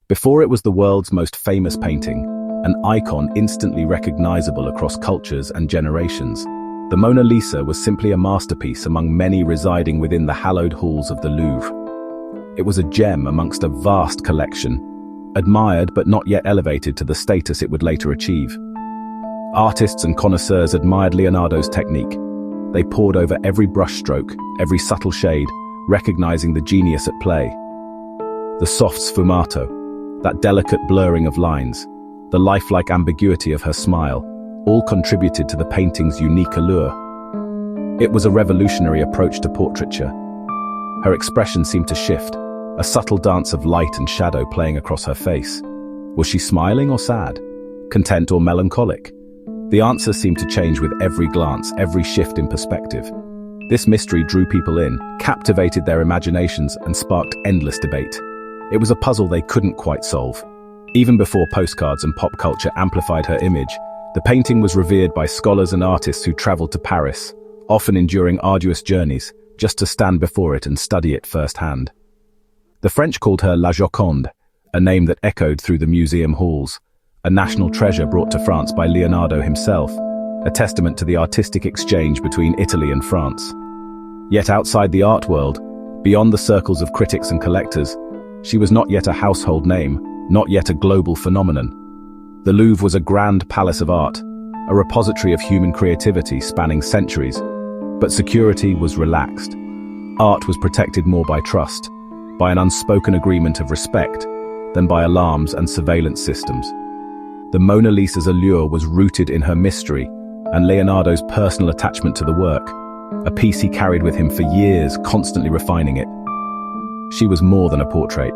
Before it was the world's most famous painting, an icon instantly recognizable across cultures and generations, the Mona Lisa was simply a masterpiece among many residing within the hallowed halls of the Louvre. It was a gem amongst a vast collection, admired but not yet elevated to the status it would later achieve. Artists and connoisseurs admired Leonardo's technique. They pored over every brushstroke, every subtle shade, recognizing the genius at play. The soft sfumato, that delicate blurring of lines, the lifelike ambiguity of her smile, all contributed to the painting's unique allure. It was a revolutionary approach to portraiture. Her expression seemed to shift, a subtle dance of light and shadow playing across her face. Was she smiling or sad? Content or melancholic? The answer seemed to change with every glance, every shift in perspective. This mystery drew people in, captivated their imaginations, and sparked endless debate. It was a puzzle they couldn't quite solve. Even before postcards and pop culture amplified her image, the painting was revered by scholars and artists who traveled to Paris, often enduring arduous journeys, just to stand before it and study it firsthand. The French called her La Joconde, a name that echoed through the museum halls, a national treasure brought to France by Leonardo himself, a testament to the artistic exchange between Italy and France. Yet outside the art world, beyond the circles of critics and collectors, she was not yet a household name, not yet a global phenomenon. The Louvre was a grand palace of art, a repository of human creativity spanning centuries, but security was relaxed. Art was protected more by trust, by an unspoken agreement of respect, than by alarms and surveillance systems. The Mona Lisa's allure was rooted in her mystery and Leonardo's personal attachment to the work, a piece he carried with him for years, constantly refining it. She was more than a portrait.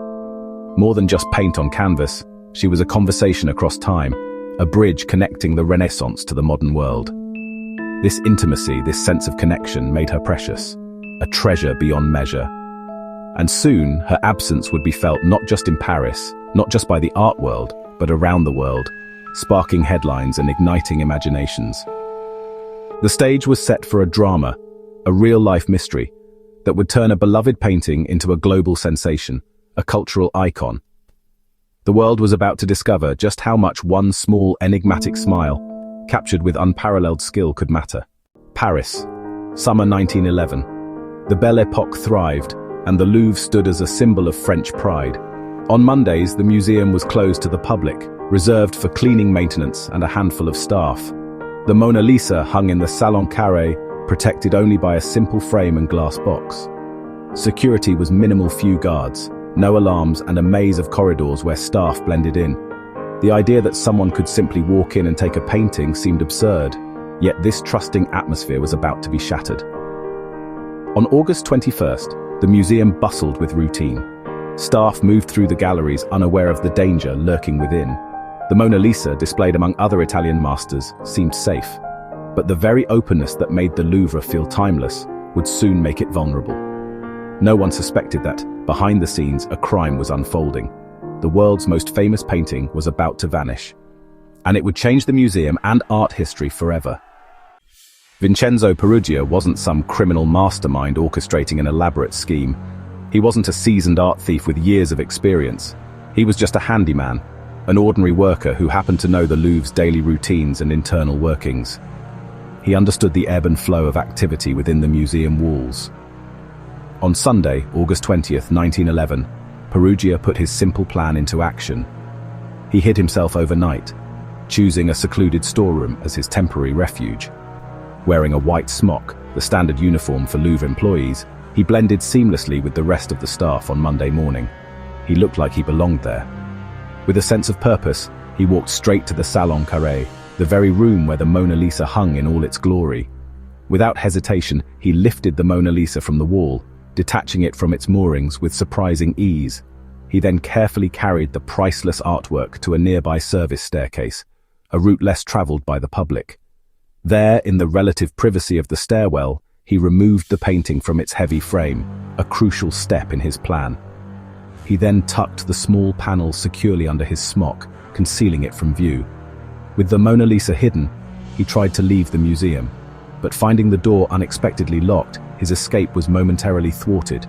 More than just paint on canvas, she was a conversation across time, a bridge connecting the Renaissance to the modern world. This intimacy, this sense of connection made her precious, a treasure beyond measure. And soon, her absence would be felt not just in Paris, not just by the art world, but around the world, sparking headlines and igniting imaginations. The stage was set for a drama, a real-life mystery, that would turn a beloved painting into a global sensation, a cultural icon. The world was about to discover just how much one small, enigmatic smile, captured with unparalleled skill, could matter. Paris, summer 1911. The Belle Époque thrived, and the Louvre stood as a symbol of French pride. On Mondays, the museum was closed to the public, reserved for cleaning maintenance and a handful of staff. The Mona Lisa hung in the Salon Carré, protected only by a simple frame and glass box. Security was minimal, few guards, no alarms, and a maze of corridors where staff blended in. The idea that someone could simply walk in and take a painting seemed absurd, yet this trusting atmosphere was about to be shattered. On August 21st, the museum bustled with routine. Staff moved through the galleries unaware of the danger lurking within. The Mona Lisa, displayed among other Italian masters, seemed safe. But the very openness that made the Louvre feel timeless would soon make it vulnerable. No one suspected that, behind the scenes, a crime was unfolding. The world's most famous painting was about to vanish. And it would change the museum and art history forever. Vincenzo Peruggia wasn't some criminal mastermind orchestrating an elaborate scheme. He wasn't a seasoned art thief with years of experience. He was just a handyman, an ordinary worker who happened to know the Louvre's daily routines and internal workings. He understood the ebb and flow of activity within the museum walls. On Sunday, August 20th, 1911, Peruggia put his simple plan into action. He hid himself overnight, choosing a secluded storeroom as his temporary refuge. Wearing a white smock, the standard uniform for Louvre employees, he blended seamlessly with the rest of the staff on Monday morning. He looked like he belonged there. With a sense of purpose, he walked straight to the Salon Carré, the very room where the Mona Lisa hung in all its glory. Without hesitation, he lifted the Mona Lisa from the wall, detaching it from its moorings with surprising ease. He then carefully carried the priceless artwork to a nearby service staircase, a route less traveled by the public. There, in the relative privacy of the stairwell, he removed the painting from its heavy frame, a crucial step in his plan. He then tucked the small panel securely under his smock, concealing it from view. With the Mona Lisa hidden, he tried to leave the museum, but finding the door unexpectedly locked, his escape was momentarily thwarted.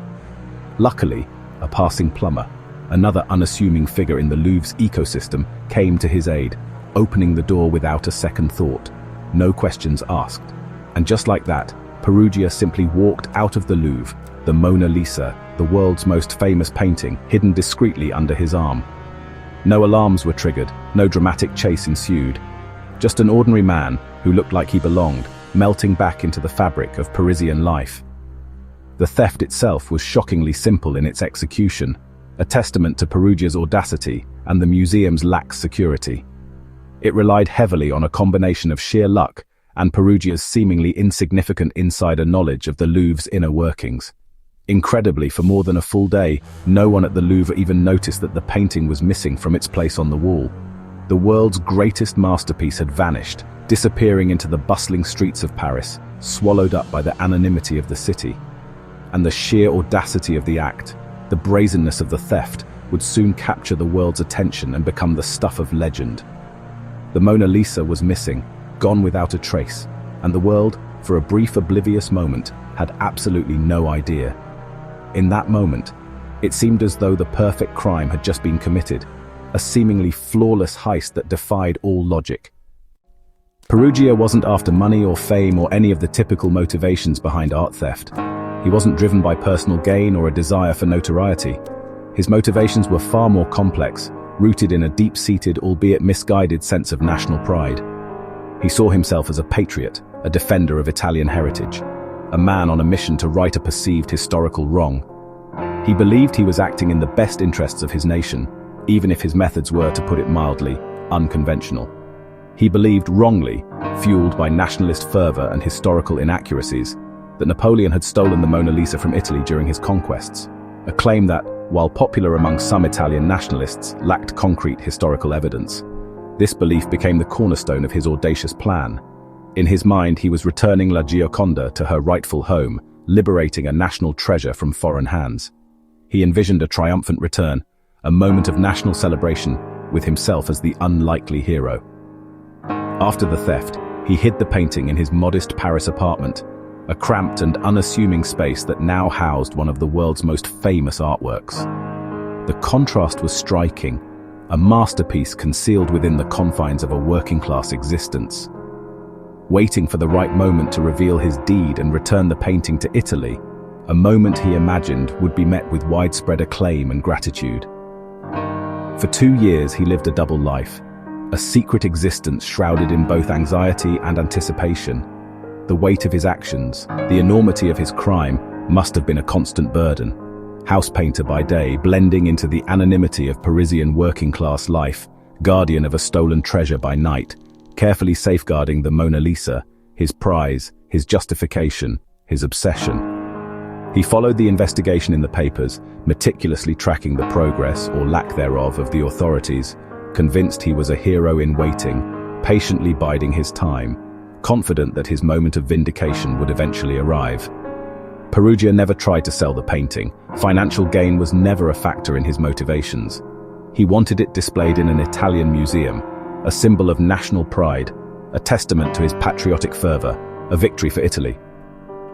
Luckily, a passing plumber, another unassuming figure in the Louvre's ecosystem, came to his aid, opening the door without a second thought. No questions asked. And just like that, Perugia simply walked out of the Louvre, the Mona Lisa, the world's most famous painting, hidden discreetly under his arm. No alarms were triggered, no dramatic chase ensued. Just an ordinary man who looked like he belonged, melting back into the fabric of Parisian life. The theft itself was shockingly simple in its execution, a testament to Perugia's audacity and the museum's lax security. It relied heavily on a combination of sheer luck and Perugia's seemingly insignificant insider knowledge of the Louvre's inner workings. Incredibly, for more than a full day, no one at the Louvre even noticed that the painting was missing from its place on the wall. The world's greatest masterpiece had vanished, disappearing into the bustling streets of Paris, swallowed up by the anonymity of the city. And the sheer audacity of the act, the brazenness of the theft, would soon capture the world's attention and become the stuff of legend. The Mona Lisa was missing, gone without a trace, and the world, for a brief oblivious moment, had absolutely no idea. In that moment, it seemed as though the perfect crime had just been committed, a seemingly flawless heist that defied all logic. Perugia wasn't after money or fame or any of the typical motivations behind art theft. He wasn't driven by personal gain or a desire for notoriety. His motivations were far more complex, rooted in a deep-seated, albeit misguided sense of national pride. He saw himself as a patriot, a defender of Italian heritage, a man on a mission to right a perceived historical wrong. He believed he was acting in the best interests of his nation, even if his methods were, to put it mildly, unconventional. He believed wrongly, fueled by nationalist fervor and historical inaccuracies, that Napoleon had stolen the Mona Lisa from Italy during his conquests, a claim that, while popular among some Italian nationalists, lacked concrete historical evidence. This belief became the cornerstone of his audacious plan. In his mind, he was returning La Gioconda to her rightful home, liberating a national treasure from foreign hands. He envisioned a triumphant return, a moment of national celebration, with himself as the unlikely hero. After the theft, he hid the painting in his modest Paris apartment, a cramped and unassuming space that now housed one of the world's most famous artworks. The contrast was striking, a masterpiece concealed within the confines of a working-class existence. Waiting for the right moment to reveal his deed and return the painting to Italy, a moment he imagined would be met with widespread acclaim and gratitude. For 2 years he lived a double life, a secret existence shrouded in both anxiety and anticipation. The weight of his actions, the enormity of his crime, must have been a constant burden. House painter by day, blending into the anonymity of Parisian working-class life, guardian of a stolen treasure by night, carefully safeguarding the Mona Lisa, his prize, his justification, his obsession. He followed the investigation in the papers, meticulously tracking the progress, or lack thereof, of the authorities, convinced he was a hero in waiting, patiently biding his time, confident that his moment of vindication would eventually arrive. Perugia never tried to sell the painting. Financial gain was never a factor in his motivations. He wanted it displayed in an Italian museum, a symbol of national pride, a testament to his patriotic fervor, a victory for Italy.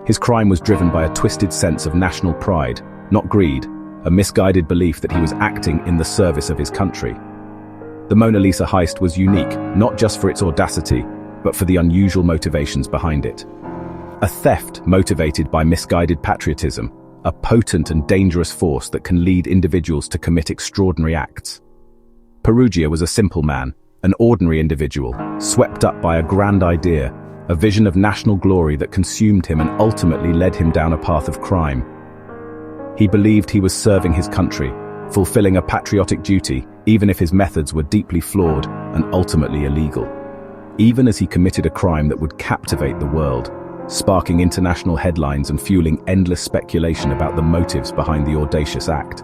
His crime was driven by a twisted sense of national pride, not greed, a misguided belief that he was acting in the service of his country. The Mona Lisa heist was unique, not just for its audacity, but for the unusual motivations behind it. A theft motivated by misguided patriotism, a potent and dangerous force that can lead individuals to commit extraordinary acts. Perugia was a simple man, an ordinary individual, swept up by a grand idea, a vision of national glory that consumed him and ultimately led him down a path of crime. He believed he was serving his country, fulfilling a patriotic duty, even if his methods were deeply flawed and ultimately illegal. Even as he committed a crime that would captivate the world, sparking international headlines and fueling endless speculation about the motives behind the audacious act.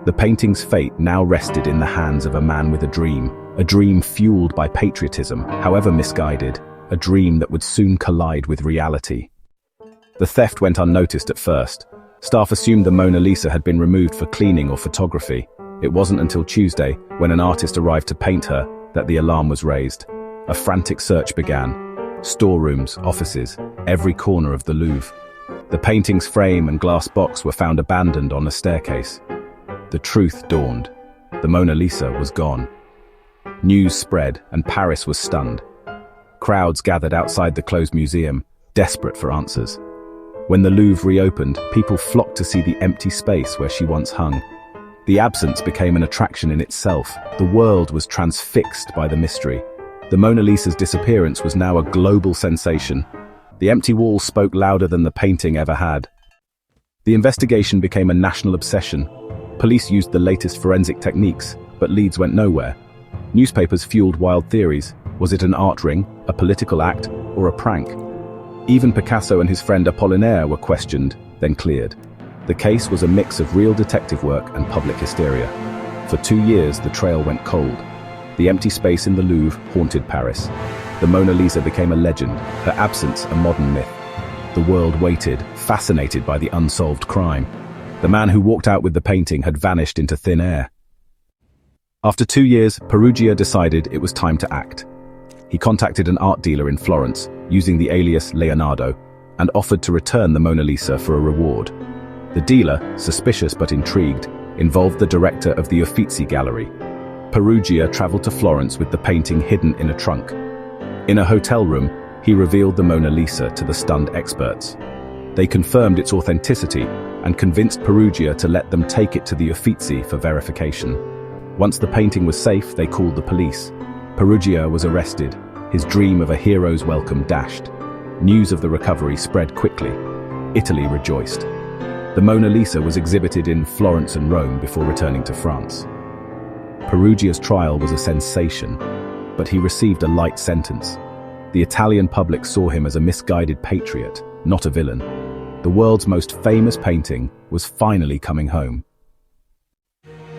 The painting's fate now rested in the hands of a man with a dream fueled by patriotism, however misguided, a dream that would soon collide with reality. The theft went unnoticed at first. Staff assumed the Mona Lisa had been removed for cleaning or photography. It wasn't until Tuesday, when an artist arrived to paint her, that the alarm was raised. A frantic search began. Storerooms, offices, every corner of the Louvre. The painting's frame and glass box were found abandoned on a staircase. The truth dawned. The Mona Lisa was gone. News spread, and Paris was stunned. Crowds gathered outside the closed museum, desperate for answers. When the Louvre reopened, people flocked to see the empty space where she once hung. The absence became an attraction in itself. The world was transfixed by the mystery. The Mona Lisa's disappearance was now a global sensation. The empty wall spoke louder than the painting ever had. The investigation became a national obsession. Police used the latest forensic techniques, but leads went nowhere. Newspapers fueled wild theories. Was it an art ring, a political act, or a prank? Even Picasso and his friend Apollinaire were questioned, then cleared. The case was a mix of real detective work and public hysteria. For 2 years, the trail went cold. The empty space in the Louvre haunted Paris. The Mona Lisa became a legend, her absence a modern myth. The world waited, fascinated by the unsolved crime. The man who walked out with the painting had vanished into thin air. After 2 years, Perugia decided it was time to act. He contacted an art dealer in Florence, using the alias Leonardo, and offered to return the Mona Lisa for a reward. The dealer, suspicious but intrigued, involved the director of the Uffizi Gallery. Perugia traveled to Florence with the painting hidden in a trunk. In a hotel room, he revealed the Mona Lisa to the stunned experts. They confirmed its authenticity and convinced Perugia to let them take it to the Uffizi for verification. Once the painting was safe, they called the police. Perugia was arrested, his dream of a hero's welcome dashed. News of the recovery spread quickly. Italy rejoiced. The Mona Lisa was exhibited in Florence and Rome before returning to France. Perugia's trial was a sensation, but he received a light sentence. The Italian public saw him as a misguided patriot, not a villain. The world's most famous painting was finally coming home.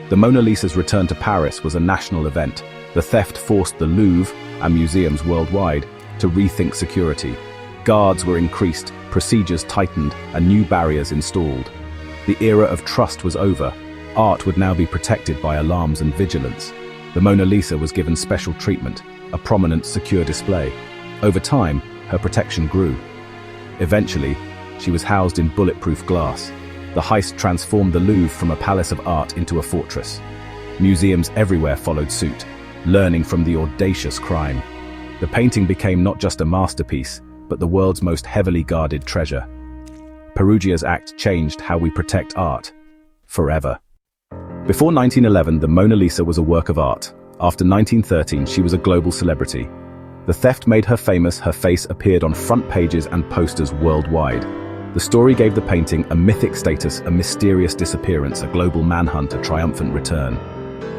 The Mona Lisa's return to Paris was a national event. The theft forced the Louvre and museums worldwide to rethink security. Guards were increased, procedures tightened, and new barriers installed. The era of trust was over. Art would now be protected by alarms and vigilance. The Mona Lisa was given special treatment, a prominent, secure display. Over time, her protection grew. Eventually, she was housed in bulletproof glass. The heist transformed the Louvre from a palace of art into a fortress. Museums everywhere followed suit, learning from the audacious crime. The painting became not just a masterpiece, but the world's most heavily guarded treasure. Perugia's act changed how we protect art. Forever. Before 1911, the Mona Lisa was a work of art. After 1913, she was a global celebrity. The theft made her famous. Her face appeared on front pages and posters worldwide. The story gave the painting a mythic status, a mysterious disappearance, a global manhunt, a triumphant return.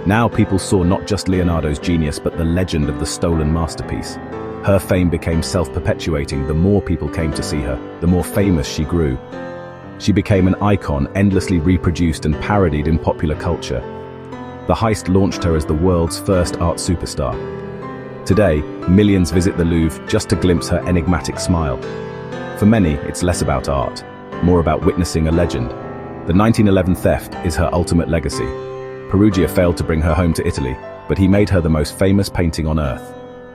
Now people saw not just Leonardo's genius, but the legend of the stolen masterpiece. Her fame became self-perpetuating. The more people came to see her, the more famous she grew. She became an icon, endlessly reproduced and parodied in popular culture. The heist launched her as the world's first art superstar. Today, millions visit the Louvre just to glimpse her enigmatic smile. For many, it's less about art, more about witnessing a legend. The 1911 theft is her ultimate legacy. Perugia failed to bring her home to Italy, but he made her the most famous painting on earth.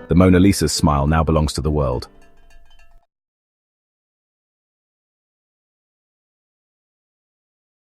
The Mona Lisa's smile now belongs to the world.